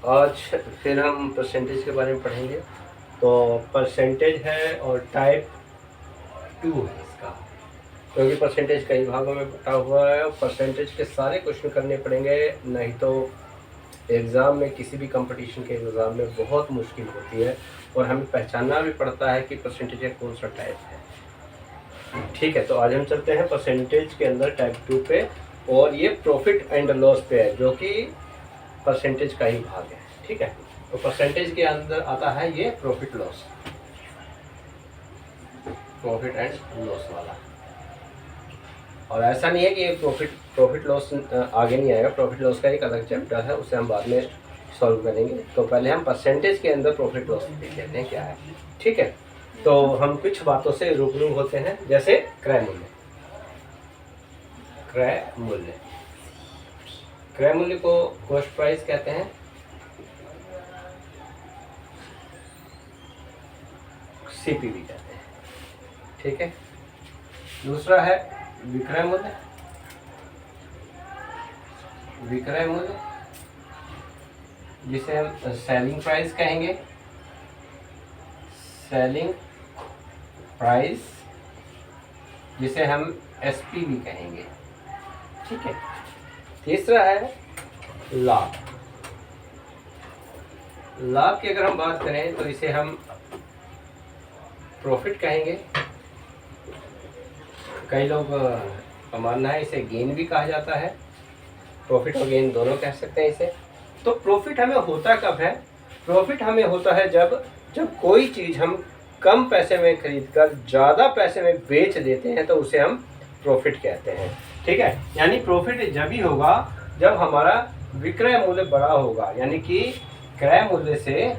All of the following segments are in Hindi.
आज फिर हम परसेंटेज के बारे में पढ़ेंगे। तो परसेंटेज है और टाइप 2 है इसका, क्योंकि परसेंटेज कई भागों में बटा हुआ है और परसेंटेज के सारे क्वेश्चन करने पड़ेंगे, नहीं तो एग्ज़ाम में, किसी भी कंपटीशन के एग्ज़ाम में बहुत मुश्किल होती है और हमें पहचानना भी पड़ता है कि परसेंटेज का कौन सा टाइप है। ठीक है, तो आज हम चलते हैं परसेंटेज के अंदर टाइप 2 पे, और ये प्रॉफिट एंड लॉस पे है, जो कि परसेंटेज का ही भाग है। ठीक है, तो परसेंटेज के अंदर आता है ये profit loss, profit and loss वाला। और ऐसा नहीं है कि प्रॉफिट लॉस आगे नहीं आएगा, प्रॉफिट लॉस का एक अलग चैप्टर है, उसे हम बाद में सॉल्व करेंगे। तो पहले हम परसेंटेज के अंदर प्रॉफिट लॉस देख लेते हैं क्या है। ठीक है, तो हम कुछ बातों से रूबरू होते हैं, जैसे क्रय मूल्य। क्रय मूल्य, क्रय मूल्य को कॉस्ट प्राइस कहते हैं, सीपीवी कहते हैं। ठीक है, दूसरा है विक्रय मूल्य। विक्रय मूल्य जिसे हम सेलिंग प्राइस कहेंगे, सेलिंग प्राइस जिसे हम एसपीवी कहेंगे। ठीक है, तीसरा है लाभ। लाभ की अगर हम बात करें तो इसे हम प्रॉफिट कहेंगे, कई लोग का मानना है इसे गेन भी कहा जाता है, प्रॉफिट और गेन दोनों कह सकते हैं इसे। तो प्रॉफिट हमें होता कब है? प्रॉफिट हमें होता है जब कोई चीज़ हम कम पैसे में खरीद कर ज़्यादा पैसे में बेच देते हैं, तो उसे हम प्रॉफिट कहते हैं। ठीक है, यानी प्रॉफिट जब ही होगा जब हमारा विक्रय मूल्य बड़ा होगा, यानी कि क्रय मूल्य से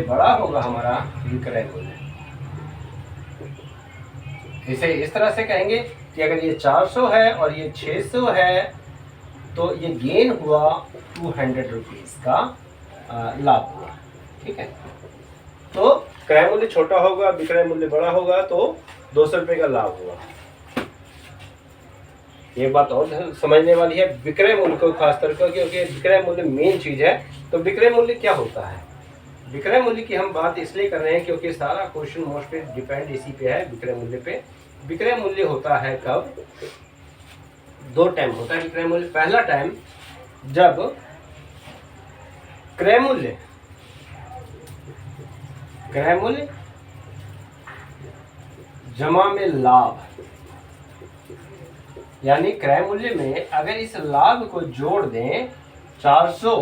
बड़ा होगा हमारा विक्रय मूल्य। इसे इस तरह से कहेंगे कि अगर ये 400 है और ये 600 है, तो ये गेन हुआ 200 रुपीज़ का लाभ हुआ। ठीक है, तो क्रय मूल्य छोटा होगा, विक्रय मूल्य बड़ा होगा, तो 200 रुपये का लाभ हुआ। ये बात और समझने वाली है विक्रय मूल्य को खासकर, क्योंकि विक्रय मूल्य मेन चीज है। तो विक्रय मूल्य क्या होता है? विक्रय मूल्य की हम बात इसलिए कर रहे हैं क्योंकि सारा क्वेश्चन मोस्टली डिपेंड इसी पे है, विक्रय मूल्य पे। विक्रय मूल्य होता है कब? दो टाइम होता है विक्रय मूल्य। पहला टाइम जब क्रय मूल्य जमा में लाभ, यानी क्रय मूल्य में अगर इस लाभ को जोड़ दें, 400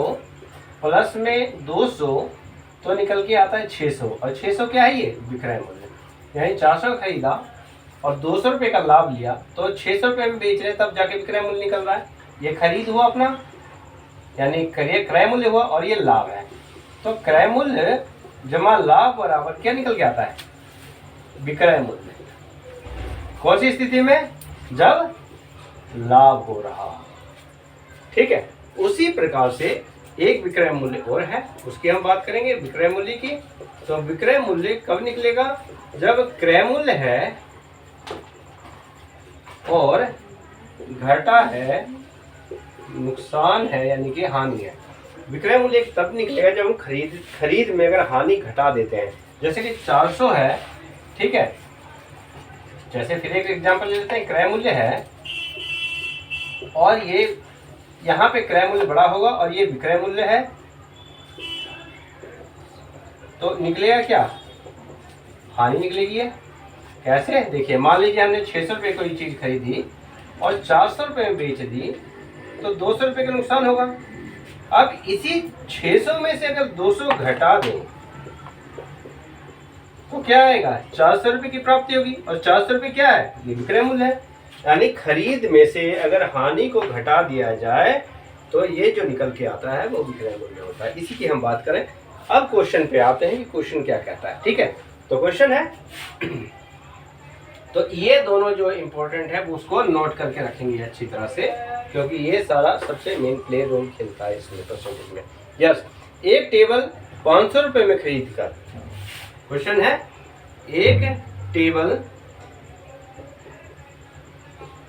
प्लस में 200 तो निकल के आता है 600, और 600 क्या है? ये विक्रय मूल्य। यानी 400 खरीदा और 200 रुपये का लाभ लिया, तो 600 रुपये में बेच रहे, तब जाके विक्रय मूल्य निकल रहा है। ये खरीद हुआ अपना, यानी क्रय मूल्य हुआ, और ये लाभ है। तो क्रय मूल्य जमा लाभ बराबर क्या निकल के आता है? विक्रय मूल्य। कौन सी स्थिति में? जब लाभ हो रहा। ठीक है, उसी प्रकार से एक विक्रय मूल्य और है, उसकी हम बात करेंगे विक्रय मूल्य की। तो विक्रय मूल्य कब निकलेगा? जब क्रय मूल्य है और घाटा है, नुकसान है, यानी कि हानि है। विक्रय मूल्य तब निकलेगा जब हम खरीद में अगर हानि घटा देते हैं। जैसे कि 400 है, ठीक है, जैसे फिर एक एग्जांपल ले लेते हैं, क्रय मूल्य है और ये यहाँ पे क्रय मूल्य बड़ा होगा और ये विक्रय मूल्य है, तो निकलेगा क्या? हानि निकलेगी है। कैसे? देखिए, मान लीजिए हमने 600 रुपये कोई चीज़ खरीदी और 400 रुपये में बेच दी, तो 200 रुपये का नुकसान होगा। अब इसी 600 में से अगर 200 घटा दें तो क्या आएगा? 400 रुपये की प्राप्ति होगी, और 400 रुपये क्या है? ये विक्रय मूल्य है। यानी खरीद में से अगर हानि को घटा दिया जाए तो ये जो निकल के आता है वो विक्रय मूल्य होता है। इसी की हम बात करें। अब क्वेश्चन पे आते हैं कि क्वेश्चन क्या कहता है। ठीक है, तो क्वेश्चन है तो ये दोनों जो इम्पोर्टेंट है वो उसको नोट करके रखेंगे अच्छी तरह से, क्योंकि ये सारा सबसे मेन प्ले रोल खेलता है इसमें परसेंटेज में। यस, एक टेबल 500 रुपये में खरीद कर, क्वेश्चन है, एक टेबल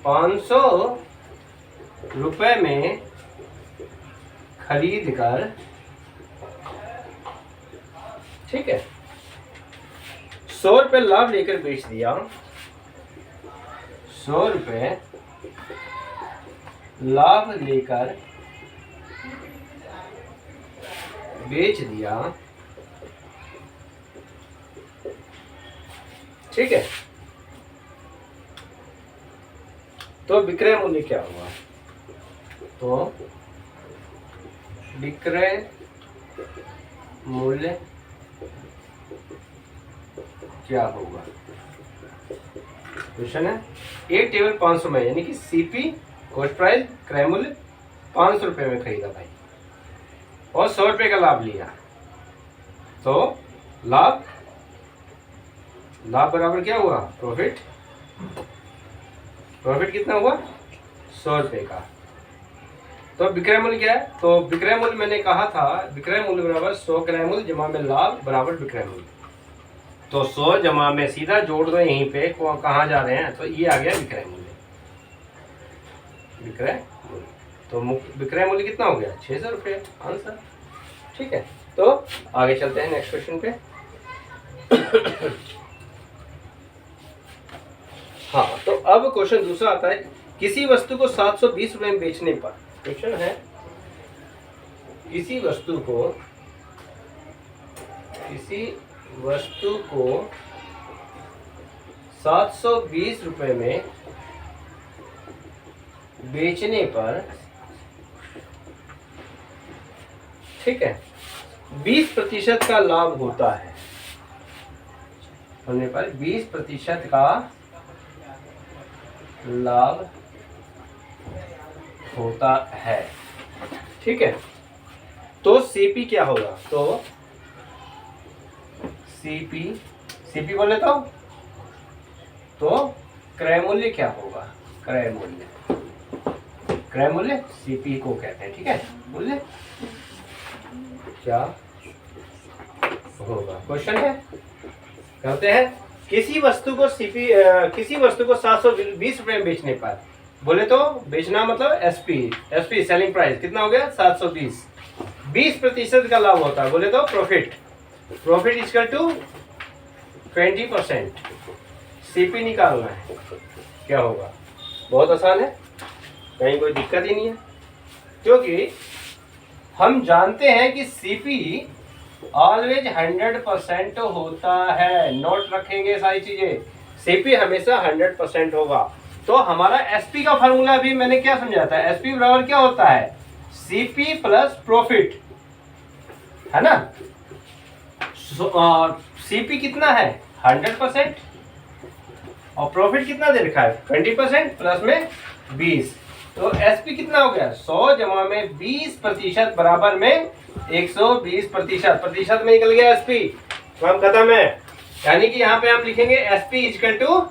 500 रुपए में खरीद कर, ठीक है, 100 रुपए लाभ लेकर बेच दिया, 100 रुपए लाभ लेकर बेच दिया, ठीक है, तो विक्रय मूल्य क्या हुआ? तो विक्रय मूल्य क्या होगा? क्वेश्चन है, एक टेबल 500 में, यानी कि सीपी कॉस्ट प्राइस क्रय मूल्य 500 रुपए में खरीदा भाई, और 100 रुपए का लाभ लिया, तो लाभ बराबर क्या हुआ? प्रॉफिट। प्रॉफिट कितना हुआ? 100 रुपए का। तो विक्रय मूल्य क्या है? तो विक्रय मूल्य मैंने कहा था, विक्रय मूल्य बराबर 100 क्रय मूल्य जमा में लाभ बराबर विक्रय मूल्य। तो 100 जमा में सीधा जोड़ दो यहीं पे, कहाँ जा रहे हैं, तो ये आ गया विक्रय मूल्य। विक्रय मूल्य, तो विक्रय मूल्य कितना हो गया? 600 रुपये आंसर। ठीक है, तो आगे चलते हैं नेक्स्ट क्वेश्चन पे। हाँ, तो अब क्वेश्चन दूसरा आता है, किसी वस्तु को 720 रुपए में बेचने पर, क्वेश्चन है, किसी वस्तु को 720 रुपए में बेचने पर, ठीक है, 20% का लाभ होता है, होने पर 20% का लाभ होता है, ठीक है, तो सीपी क्या होगा? तो सीपी बोले तो क्रय मूल्य क्या होगा? क्रय मूल्य सीपी को कहते हैं, ठीक है, मूल्य क्या होगा? क्वेश्चन है, कहते हैं किसी वस्तु को 720 रुपए में बेचने पर, बोले तो बेचना मतलब एसपी सेलिंग प्राइस कितना हो गया? 720। 20% का लाभ होता है, बोले तो प्रॉफिट इक्वल टू 20%। सीपी निकालना है, क्या होगा? बहुत आसान है, कहीं कोई दिक्कत ही नहीं है, क्योंकि हम जानते हैं कि सीपी ऑलवेज 100% होता है। नोट रखेंगे सारी चीजें, सीपी हमेशा 100% होगा। तो हमारा एसपी का फार्मूला भी मैंने क्या समझाया था? एसपी बराबर क्या होता है? सीपी प्लस प्रॉफिट, है ना। सीपी कितना है? 100%, और प्रॉफिट कितना दे रखा है? 20% प्लस में 20। तो एसपी कितना हो गया? 100 जमा में 20% बराबर में 120%। प्रतिशत में निकल गया एसपी, तो हम खत्म है। यानी कि यहाँ पे हम लिखेंगे एसपी इक्वल टू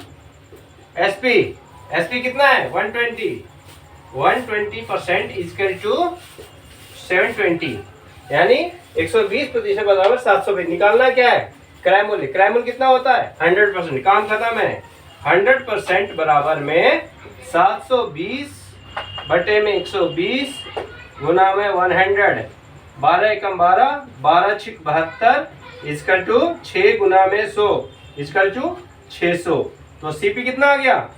एसपी कितना है? 120% इक्वल टू 720, यानी 120% बराबर 720। निकालना क्या है? क्रय मूल्य कितना होता है? 100%। काम खत्म है। 100% बराबर में 720 बटे में 120 गुना में 100, 12 एकम 12, 12 छिक 72 इसकल टू 6 गुना में 100 इसकल टू 600। तो सीपी कितना आ गया?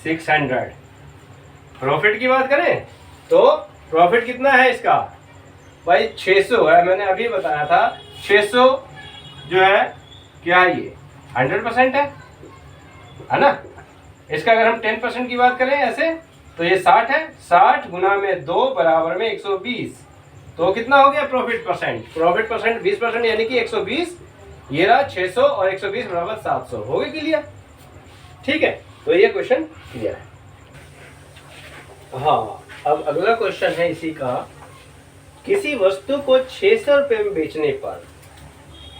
600। प्रॉफिट की बात करें तो प्रॉफिट कितना है इसका? भाई 600 है, मैंने अभी बताया था। 600 जो है क्या है? ये 100% है ना। इसका अगर हम 10% की बात करें ऐसे तो ये 60 है। 60 गुना में 2 बराबर में 120, तो कितना हो गया प्रॉफिट परसेंट? प्रॉफिट परसेंट 20%, यानी कि 120। ये रहा 600 और 120 बराबर 700। हो गया क्लियर? ठीक है, तो ये क्वेश्चन क्लियर है। हाँ, अब अगला क्वेश्चन है इसी का, किसी वस्तु को 600 रुपए में बेचने पर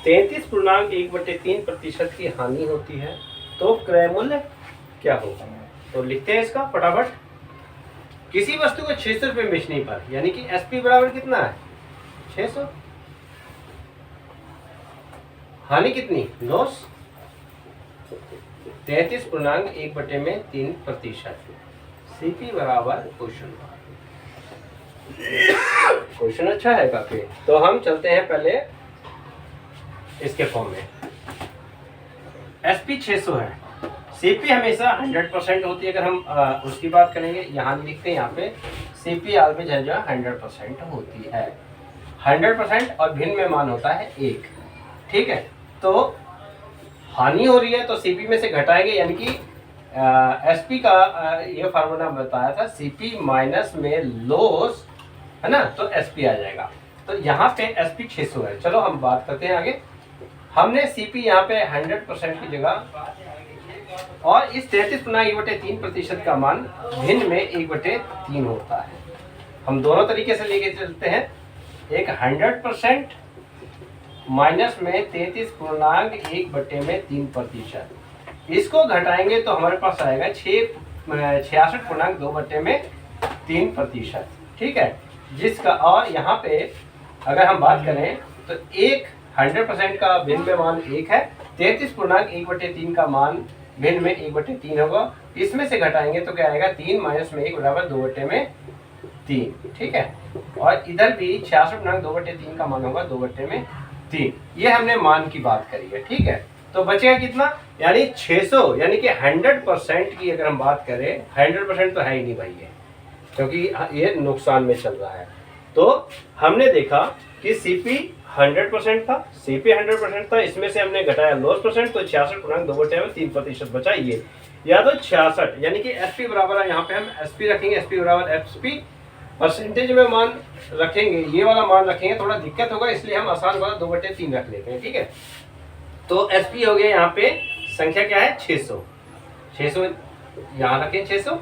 33.1/3% की हानि होती है, तो क्रय मूल्य क्या होगा? तो लिखते हैं इसका फटाफट। किसी वस्तु को 600 रुपए में बेचने पर, यानी कि एसपी बराबर कितना है? 600। हानि कितनी? लॉस 33.1/3%। CP बराबर क्वेश्चन मार्क। क्वेश्चन अच्छा है काफी। तो हम चलते हैं पहले इसके फॉर्म में। SP 600 है, CP हमेशा 100% होती है। अगर हम उसकी बात करेंगे, यहाँ लिखते हैं, यहाँ पे CP ऑलवेज है जो 100% होती है, 100%, और भिन्न में मान होता है 1। ठीक है, तो हानि हो रही है तो CP में से घटाएंगे, यानी कि SP का ये फार्मूला बताया था, CP माइनस में लॉस है ना, तो SP आ जाएगा। तो यहाँ पे SP 600 है। चलो हम बात करते हैं आगे। हमने CP यहाँ पे 100% की जगह, और इस 33.1/3% का मान भिन्न में 1/3 होता है। हम दोनों तरीके से लेके चलते हैं। एक 100% माइनस में 33.1/3%, इसको घटाएंगे तो हमारे पास आएगा 66.2/3%। ठीक है, जिसका, और यहाँ पे अगर हम बात करें तो एक 100% का भिन्न में मान 1 है, 33.1/3 का मान भिन्न में 1/3 होगा। इसमें से घटाएंगे तो क्या आएगा, 3 माइनस में 1 बराबर 2/3। ठीक है, और इधर भी 66.2/3 का मान होगा 2/3। ये हमने मान की बात करी है। ठीक है, तो बचेगा कितना, यानी 600, यानी कि 100% की अगर हम बात करें, 100% तो है ही नहीं भाई ये, क्योंकि ये नुकसान में चल रहा है। तो हमने देखा कि CP 100% था, CP 100% था, इसमें से हमने घटाया लॉस परसेंट, तो 66.2/3% बचा ये, या तो 66, यानी कि SP बराबर है, यहाँ पे हम SP रखेंगे, SP बराबर SP, परसेंटेज में मान रखेंगे, ये वाला मान रखेंगे, थोड़ा दिक्कत होगा, इसलिए हम आसान वाला 2/3 रख लेते हैं। ठीक है, तो SP हो गया, यहाँ पे संख्या क्या है, 600 यहाँ रखें 600।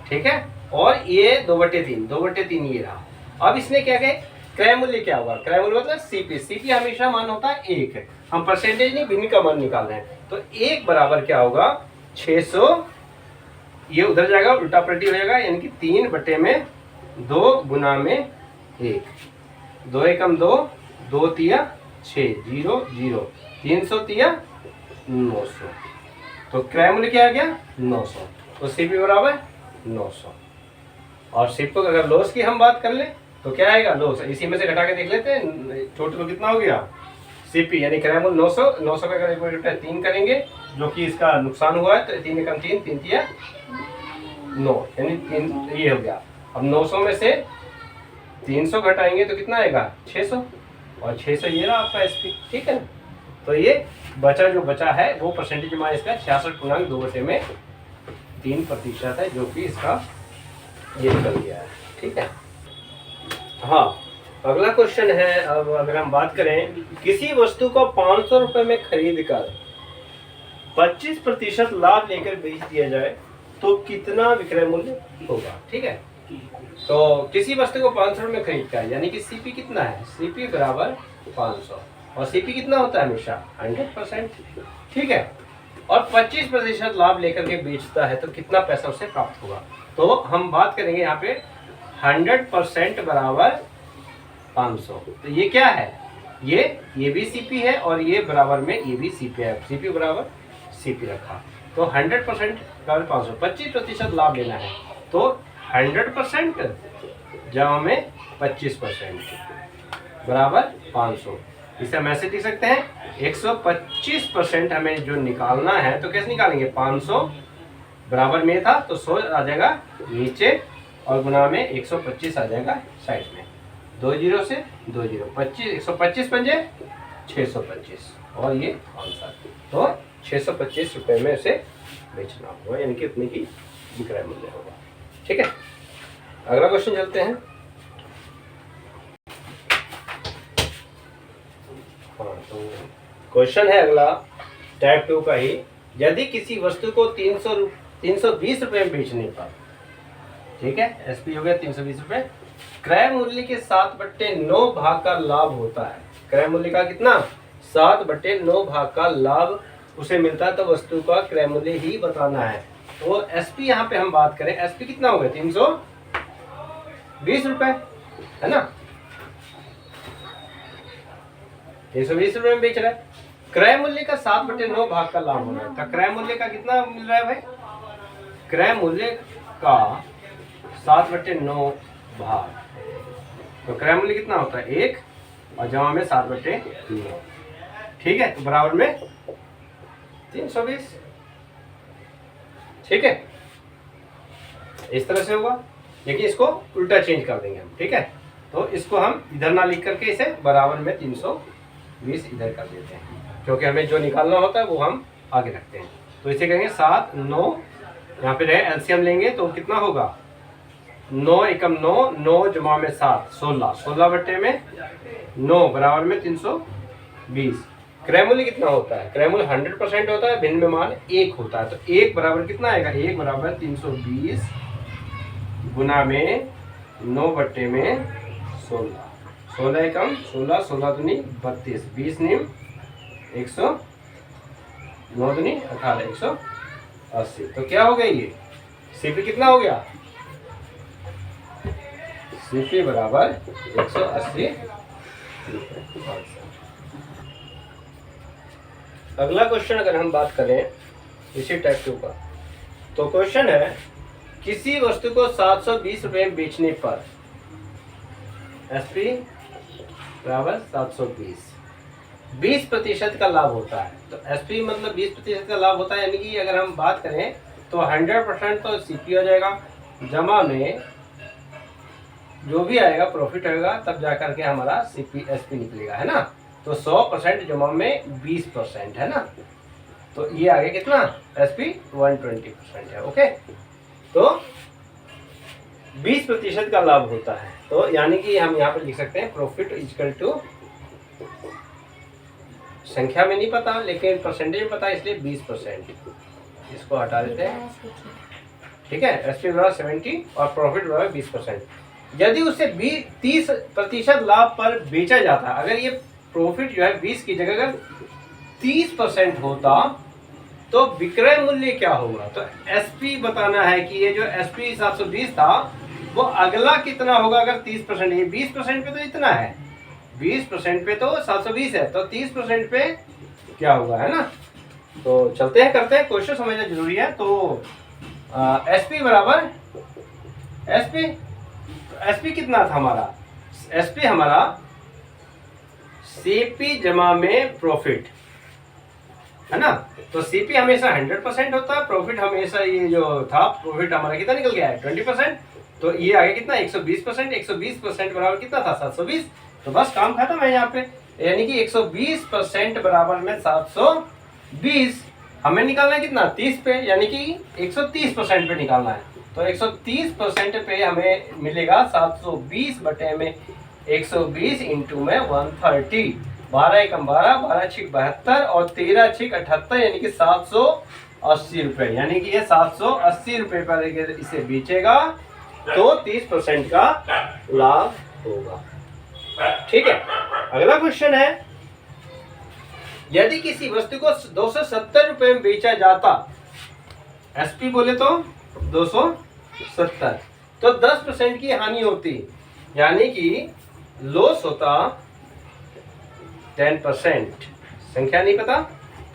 ठीक है, और ये 2/3 ये रहा। अब इसने क्या कहे, क्रय मूल्य क्या होगा, क्रय मूल्य मतलब CP हमेशा मान होता है 1 है, हम परसेंटेज नहीं भिन्न का मान निकाल रहे हैं। तो 1 बराबर क्या होगा, 600, ये उधर जाएगा, उल्टा पलटी हो जाएगा, यानी कि 3/2 गुना में 1, 2 एकम 2, 2 तिया 6, 0 0, 300 तिया 900। तो क्रय मूल्य क्या आ गया, 900। तो CP बराबर 900। और सिर्फ अगर लॉस की हम बात कर लें तो क्या आएगा, लॉस, इसी में से घटा के देख लेते हैं, टोटल कितना हो गया, CP यानी क्रय मूल्य 900 का अगर 3 करेंगे, जो कि इसका नुकसान हुआ है, तो 3 एकम 3, 3 तिया 9, यानी 3, ये हो गया। अब 900 में से 300 घटाएंगे तो कितना आएगा, 600, और 600 ये रहा आपका SP। ठीक है ना, तो ये जो बचा है वो परसेंटेज में इसका 66.2/3% है, जो कि इसका ये निकल गया है। ठीक है, हाँ, अगला क्वेश्चन है। अब अगर हम बात करें, किसी वस्तु को 500 रुपए में खरीद कर 25% लाभ लेकर बेच दिया जाए तो कितना विक्रय मूल्य होगा। ठीक है, तो किसी वस्तु को 500 में खरीद कर, यानी कि CP कितना है, CP बराबर 500, और CP कितना होता है हमेशा 100%। ठीक है, और 25% लाभ लेकर के बेचता है तो कितना पैसा उसे प्राप्त होगा। तो हम बात करेंगे यहाँ पे 100% बराबर 500, तो ये क्या है, ये भी CP है, और ये बराबर में ये भी CP है, CP बराबर CP रखा। तो 100% बराबर 500, 25% लाभ लेना है, तो 100% जमा में 25% बराबर 500। इसे हम ऐसे लिख सकते हैं, 125% हमें जो निकालना है, तो कैसे निकालेंगे, 500 बराबर में था तो 100 आ जाएगा नीचे, और गुना में 125 आ जाएगा साइड में, 2 0 से 2 0, 125 पंजे 625, और ये आंसर। तो 625 रुपये में उसे बेचना होगा, यानी कि उतने की विक्रय मूल्य होगा। ठीक है, अगला क्वेश्चन चलते हैं। हाँ, तो क्वेश्चन है अगला टाइप 2 का ही, यदि किसी वस्तु को 320 रुपये में बेचने पर, ठीक है, SP हो गया 320 रुपये, क्रय मूल्य के 7/9 भाग का लाभ होता है। क्रय मूल्य का कितना, 7/9 भाग का लाभ उसे मिलता है, तो वस्तु का क्रय मूल्य ही बताना है। तो SP यहाँ पे हम बात करें, SP कितना हो गया, 320 रुपये, है ना, 320 रुपये में बेच रहा है। क्रय मूल्य का 7/9 भाग का लाभ हो रहा है, तो क्रय मूल्य का कितना मिल रहा है भाई, क्रय मूल्य का 7/9 भाग, तो क्रय मूल्य कितना होता है 1 और जमा में 7/9। ठीक है, तो बराबर में 320। ठीक है, इस तरह से होगा, लेकिन इसको उल्टा चेंज कर देंगे हम। ठीक है, तो इसको हम इधर ना लिख करके इसे बराबर में 320 इधर कर देते हैं, क्योंकि हमें जो निकालना होता है वो हम आगे रखते हैं। तो इसे कहेंगे 7 9, यहाँ पे रहे एलसीएम लेंगे तो कितना होगा 9 एकम 9, 9 जमा में 7 16, 16/9 बराबर में 320। क्रय मूल्य कितना होता है, क्रय मूल्य 100% होता है, भिन्न में मान 1 होता है, तो 1 बराबर कितना आएगा, 1 बराबर 320 गुना में 9/16, 16 एकम 16, 16 दूनी 32, 20 निम 100, 9 दूनी 18, 180। तो क्या हो गया ये सीपी कितना हो गया, सीपी बराबर 180। अगला क्वेश्चन अगर हम बात करें इसी टाइप के ऊपर, तो क्वेश्चन है किसी वस्तु को 720 रुपए में बेचने पर एसपी बराबर 720, 20% का लाभ होता है। तो एसपी मतलब 20% का लाभ होता है, यानी कि अगर हम बात करें तो 100% तो सीपी हो जाएगा, जमा में जो भी आएगा प्रॉफिट होगा, तब जाकर के हमारा सीपी एसपी निकलेगा, है ना। तो 100% जमा में 20% है ना, तो ये आगे कितना एसपी 120% है। ओके, तो 20% का लाभ होता है, तो यानी कि हम यहाँ पे लिख सकते हैं प्रॉफिट इक्वल टू, संख्या में नहीं पता लेकिन परसेंटेज में पता है, इसलिए 20%, इसको हटा देते हैं। ठीक है, एसपी बराबर 70 और प्रॉफिट बराबर 20%। यदि उसे 30% लाभ पर बेचा जाता, अगर ये प्रॉफिट जो है 20 की जगह अगर 30% होता तो विक्रय मूल्य क्या होगा। तो एसपी बताना है कि ये जो एसपी 720 था वो अगला कितना होगा अगर 30%, ये 20% पे तो इतना है, 20% पे तो 720 है, तो 30% पे क्या होगा, है ना। तो चलते हैं करते हैं, क्वेश्चन समझना जरूरी है। तो एसपी बराबर एसपी कितना था हमारा, एसपी हमारा सीपी जमा में प्रॉफिट, है ना। तो सीपी हमेशा 100% होता है, प्रॉफिट हमेशा ये जो था प्रॉफिट हमारा कितना निकल गया है 20%, तो ये आगे कितना 120%, 120% बराबर कितना था 720। तो बस काम खत्म है यहाँ पे, यानी कि 120% बराबर में 720 हमें निकालना है कितना 30 पे, यानी कि 130% पे निकालना है। तो 130% पे हमें मिलेगा 720 बटे में 120 इंटू में 130, 12 एकम 12, 12 छिक 72 और 13 छिक 78, यानी कि 780 रुपए, यानी कि ये 780 रुपए पर इसे बेचेगा तो 30% का लाभ होगा। ठीक है, अगला क्वेश्चन है यदि किसी वस्तु को 270 रुपए में बेचा जाता, एसपी बोले तो 270, तो 10% की हानि होती, यानी कि लॉस होता 10%, संख्या नहीं पता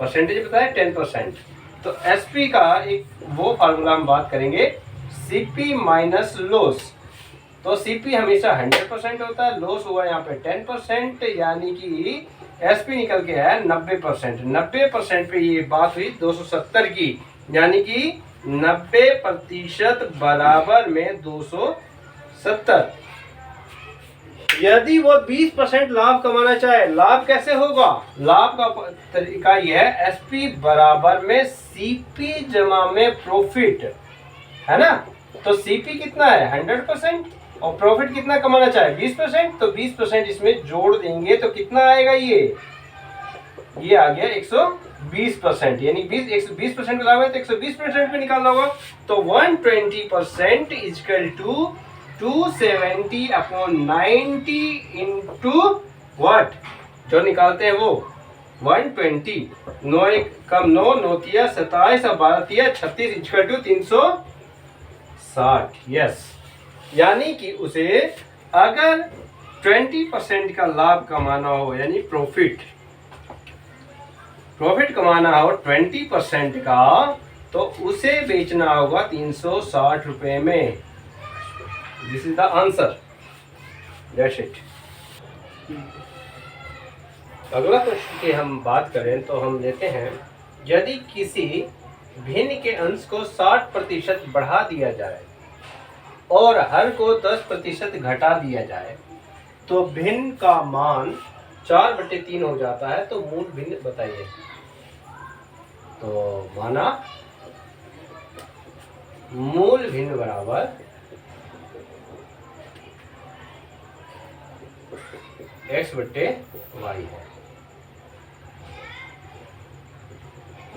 परसेंटेज पता है 10%। तो एसपी का एक वो फार्मूला हम बात करेंगे सीपी माइनस लॉस। तो सीपी हमेशा 100% होता है, लॉस हुआ यहाँ पे 10%, यानी कि एसपी निकल के है 90%। 90% पे ये बात हुई 270 की, यानी कि 90% बराबर में 270। यदि वो 20% लाभ कमाना चाहे, लाभ कैसे होगा, लाभ का तरीका यह है एसपी बराबर में सीपी जमा में प्रॉफिट, है ना। तो सीपी कितना है 100% और प्रॉफिट कितना कमाना चाहे 20%, तो 20% इसमें जोड़ देंगे तो कितना आएगा, ये आ गया 120%, यानी 120% लाभ है तो 120% पे निकालना होगा। तो 120% इक्वल टू 270/90 इंटू व्हाट, जो निकालते हैं वो 120, 9 एक कम 9, 9 तिया 27 और 12 तिया 36 इक्वल टू 360। यस, यानी कि उसे अगर 20% का लाभ कमाना हो, यानी प्रॉफिट कमाना हो 20% का, तो उसे बेचना होगा 360 रुपए में। This is the answer, that's it. अगला क्वेश्चन की हम बात करें तो हम लेते हैं, यदि किसी भिन्न के अंश को 60% बढ़ा दिया जाए और हर को 10% घटा दिया जाए तो भिन्न का मान 4/3 हो जाता है, तो मूल भिन्न बताइए। तो माना मूल भिन्न बराबर x/y है,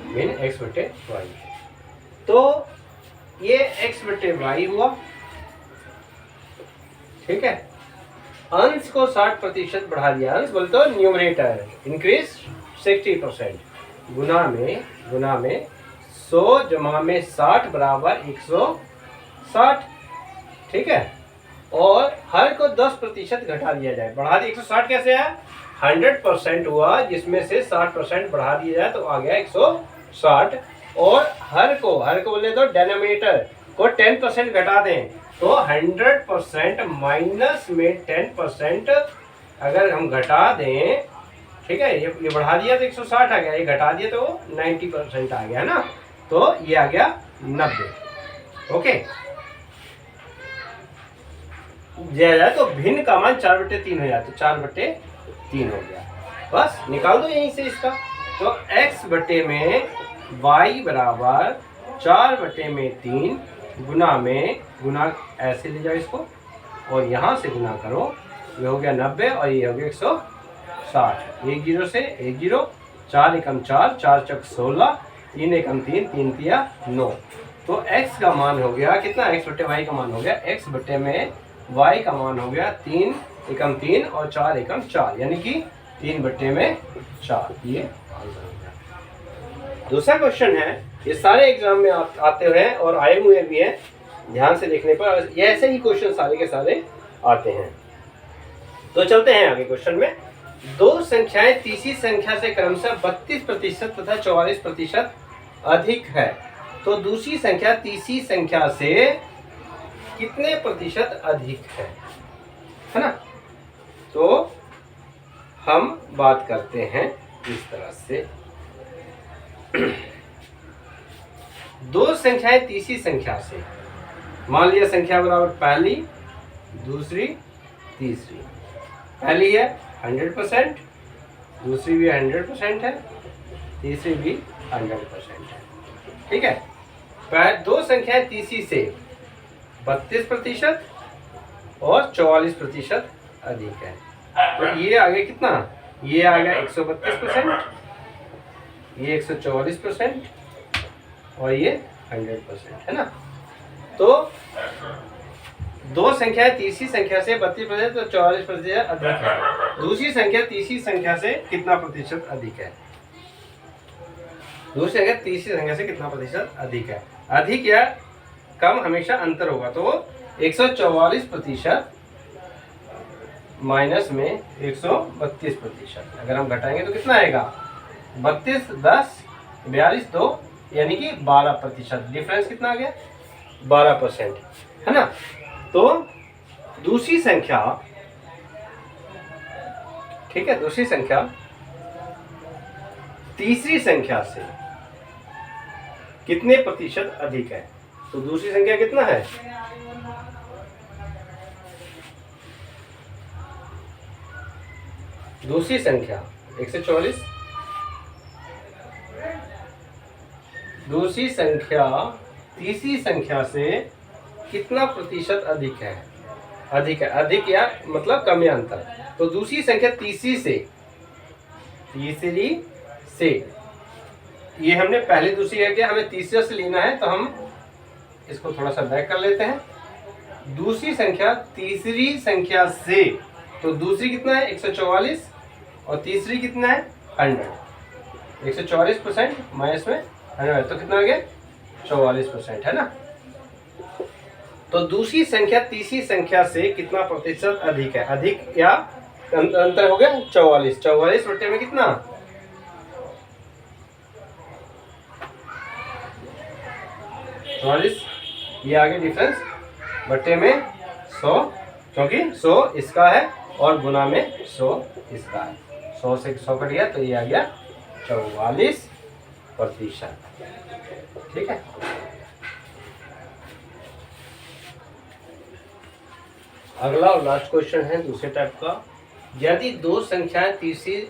भिन्न x/y। तो ये x/y हुआ, ठीक है। अंश को 60% बढ़ा दिया, अंश बोलते तो न्यूमरेटर इंक्रीज 60%, गुना में 100 जमा में 60 बराबर 160, ठीक है। और हर को 10% घटा दिया जाए, बढ़ा दिया 160 कैसे है, 100% हुआ जिसमें से 60% बढ़ा दिया जाए तो आ गया 160। और हर को बोले तो डिनोमिनेटर को 10% घटा दें तो 100% माइनस में 10% अगर हम घटा दें, ठीक है। ये बढ़ा दिया तो 160 आ गया, ये घटा दिया तो 90% आ गया ना, तो ये आ गया 90। ओके, दिया जाए तो भिन्न का मान 4/3 हो जाए, तो 4/3 हो गया। बस निकाल दो यहीं से इसका। तो x/y बराबर 4/3 गुना ऐसे ले जाओ इसको और यहाँ से गुना करो, ये हो गया 90 और ये हो गया 160। 1 0 से 1 0, 4 एकम 4, 4 चक 16, 3 एकम 3, 3 तिया 9। तो x का मान हो गया कितना, x/y का मान हो गया, x/y का मान हो गया 3 एकम 3 और 4 एकम 4, यानी कि 3/4। ये आंसर हो गया। दूसरा क्वेश्चन है, ये सारे एग्जाम में आते हुए हैं और आए हुए भी हैं, ध्यान से देखने पर ये ऐसे ही क्वेश्चन सारे के सारे आते हैं। तो चलते हैं आगे क्वेश्चन में। दो संख्याएं तीसरी संख्या से क्रमशः 32% तथा 44% अधिक है, तो दूसरी संख्या तीसरी संख्या से कितने प्रतिशत अधिक है ना। तो हम बात करते हैं इस तरह से, दो संख्याएं तीसरी संख्या से, मान लिया संख्या बराबर पहली, दूसरी, तीसरी। पहली है 100%, दूसरी भी 100% है, तीसरी भी 100% है, ठीक है। दो संख्याएं तीसरी से 32% और 44% अधिक है, तो ये आ गया कितना, ये आ गया 132%, ये 144% और ये 100% है ना। तो दो संख्या तीसरी संख्या से 32% तो 44% अधिक है, दूसरी संख्या तीसरी संख्या से कितना प्रतिशत अधिक है, दूसरी संख्या तीसरी संख्या से कितना प्रतिशत अधिक है। अधिक या कम हमेशा अंतर होगा, तो 144% माइनस में 132%, अगर हम घटाएंगे तो कितना आएगा, 32 10 42 2, यानी कि 12%। डिफरेंस कितना आ गया, 12%, है ना। तो दूसरी संख्या, ठीक है, दूसरी संख्या तीसरी संख्या से कितने प्रतिशत अधिक है, तो दूसरी संख्या कितना है, दूसरी संख्या 144, दूसरी संख्या तीसरी संख्या से कितना प्रतिशत अधिक है, अधिक है, अधिक या मतलब कम या अंतर। तो दूसरी संख्या तीसरी से ये हमने पहले दूसरी है क्या, हमें तीसरे से लेना है, तो हम इसको थोड़ा सा बैक कर लेते हैं। दूसरी संख्या तीसरी संख्या से, तो दूसरी कितना है 144 और तीसरी कितना है 100। 144% माइनस में 100, तो कितना आ गया 44%, है ना। तो दूसरी संख्या तीसरी संख्या से कितना प्रतिशत अधिक है, अधिक या अंतर हो गया 44, 44 बटे में कितना 44, ये आगे डिफरेंस बटे में 100, क्योंकि 100 इसका है और गुना में 100 इसका है। 100 से 100 कट गया तो ये आ गया 44%। ठीक है। अगला और लास्ट क्वेश्चन है दूसरे टाइप का। यदि दो संख्याएं तीसरी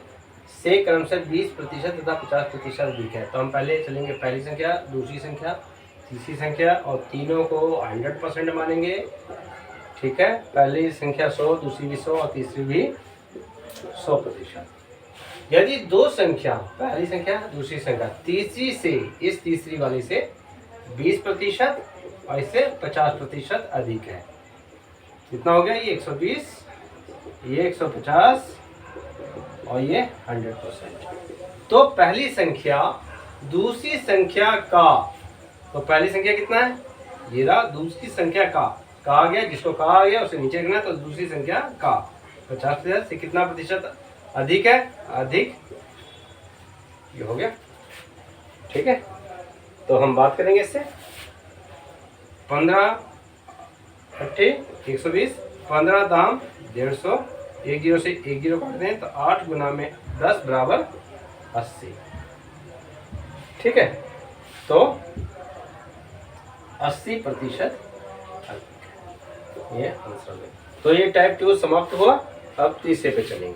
से क्रमशः 20% तथा 50% अधिक है, तो हम पहले चलेंगे पहली संख्या, दूसरी संख्या, तीसरी संख्या और तीनों को 100% मानेंगे। ठीक है। पहली संख्या 100, दूसरी भी 100 और तीसरी भी 100%। यदि दो संख्या, पहली संख्या दूसरी संख्या, तीसरी से, इस तीसरी वाली से 20% और इससे 50% अधिक है, कितना हो गया? ये 120, ये 150 और ये 100%। तो पहली संख्या दूसरी संख्या का, तो पहली संख्या कितना है? ये रहा। दूसरी संख्या का कहा गया, जिसको कहा गया उसे नीचे लिखना, तो दूसरी संख्या का 50% से कितना प्रतिशत अधिक है? अधिक। ये हो गया। ठीक है। तो हम बात करेंगे इससे। 15 अट्ठे 120, 15 दाम 150, 1 0 से 1 0 काट दें तो 8 गुना में 10 बराबर 80। ठीक है। तो 80% ये आंसर है। तो ये टाइप 2 समाप्त हुआ। अब तीसरे पे चलेंगे।